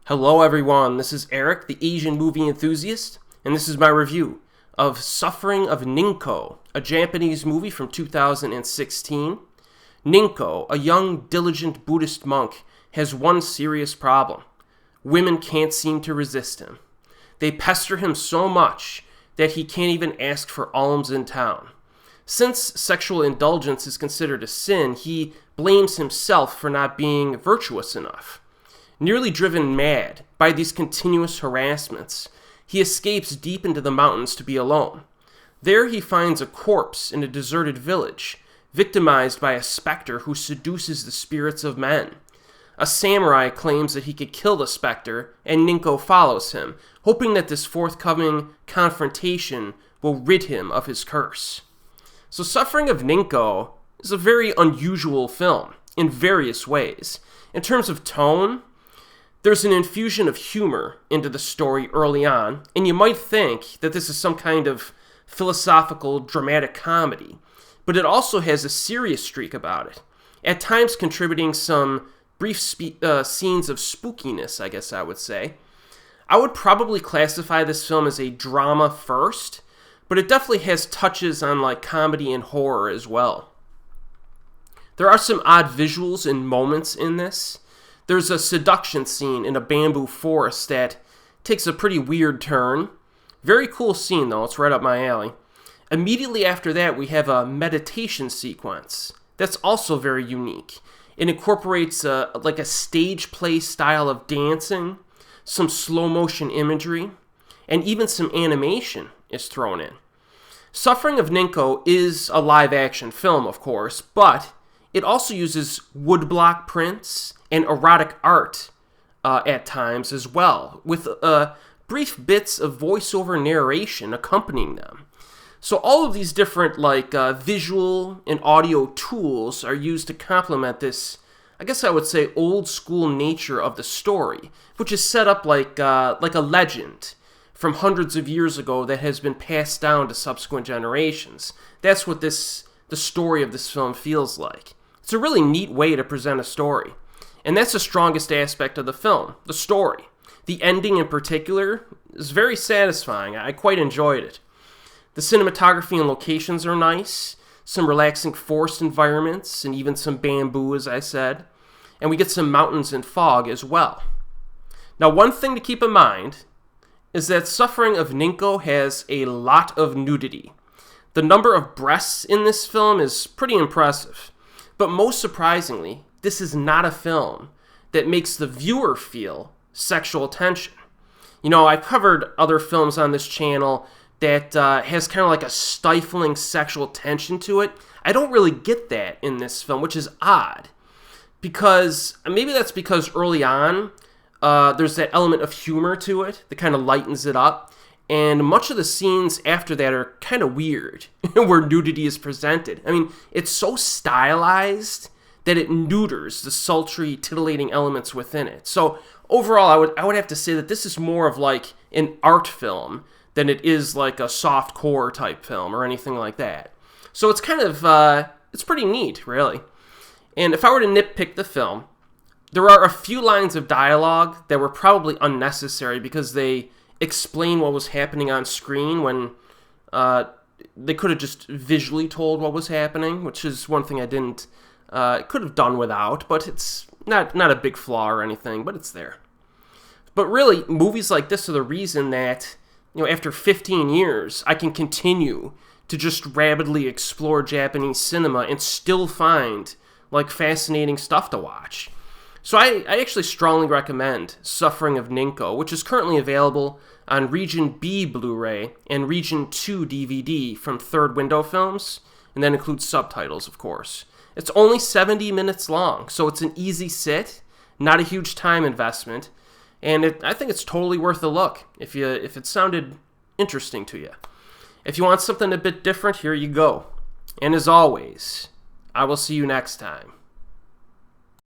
Hello everyone, this is Erik, the Asian movie enthusiast, and this is my review of Suffering of Ninko, a Japanese movie from 2016. Ninko, a young, diligent Buddhist monk, has one serious problem. Women can't seem to resist him. They pester him so much that he can't even ask for alms in town. Since sexual indulgence is considered a sin, he blames himself for not being virtuous enough. Nearly driven mad by these continuous harassments, he escapes deep into the mountains to be alone. There he finds a corpse in a deserted village, victimized by a specter who seduces the spirits of men. A samurai claims that he could kill the specter, and Ninko follows him, hoping that this forthcoming confrontation will rid him of his curse. So Suffering of Ninko is a very unusual film in various ways. In terms of tone, there's an infusion of humor into the story early on, and you might think that this is some kind of philosophical, dramatic comedy, but it also has a serious streak about it, at times contributing some brief scenes of spookiness, I guess I would say. I would probably classify this film as a drama first, but it definitely has touches on like comedy and horror as well. There are some odd visuals and moments in this. There's a seduction scene in a bamboo forest that takes a pretty weird turn. Very cool scene, though. It's right up my alley. Immediately after that, we have a meditation sequence that's also very unique. It incorporates like a stage play style of dancing, some slow motion imagery, and even some animation is thrown in. Suffering of Ninko is a live action film, of course, but it also uses woodblock prints and erotic art at times as well, with brief bits of voiceover narration accompanying them. So all of these different visual and audio tools are used to complement this, I guess I would say, old school nature of the story, which is set up like a legend from hundreds of years ago that has been passed down to subsequent generations. That's what the story of this film feels like. It's a really neat way to present a story. And that's the strongest aspect of the film, the story. The ending in particular is very satisfying. I quite enjoyed it. The cinematography and locations are nice, some relaxing forest environments, and even some bamboo, as I said. And we get some mountains and fog as well. Now, one thing to keep in mind is that Suffering of Ninko has a lot of nudity. The number of breasts in this film is pretty impressive. But most surprisingly, this is not a film that makes the viewer feel sexual tension. You know, I've covered other films on this channel that has kind of like a stifling sexual tension to it. I don't really get that in this film, which is odd. Because, maybe that's because early on, there's that element of humor to it that kind of lightens it up. And much of the scenes after that are kind of weird, where nudity is presented. I mean, it's so stylized that it neuters the sultry, titillating elements within it. So overall, I would have to say that this is more of like an art film than it is like a soft core type film or anything like that. So it's kind of, it's pretty neat, really. And if I were to nitpick the film, there are a few lines of dialogue that were probably unnecessary because they explain what was happening on screen when they could have just visually told what was happening, which is one thing I could have done without, but it's not a big flaw or anything, but it's there. But really, movies like this are the reason that, after 15 years, I can continue to just rapidly explore Japanese cinema and still find fascinating stuff to watch. So I actually strongly recommend Suffering of Ninko, which is currently available on Region B Blu-ray and Region 2 DVD from Third Window Films, and that includes subtitles, of course. It's only 70 minutes long, so it's an easy sit, not a huge time investment, and I think it's totally worth a look if it sounded interesting to you. If you want something a bit different, here you go. And as always, I will see you next time.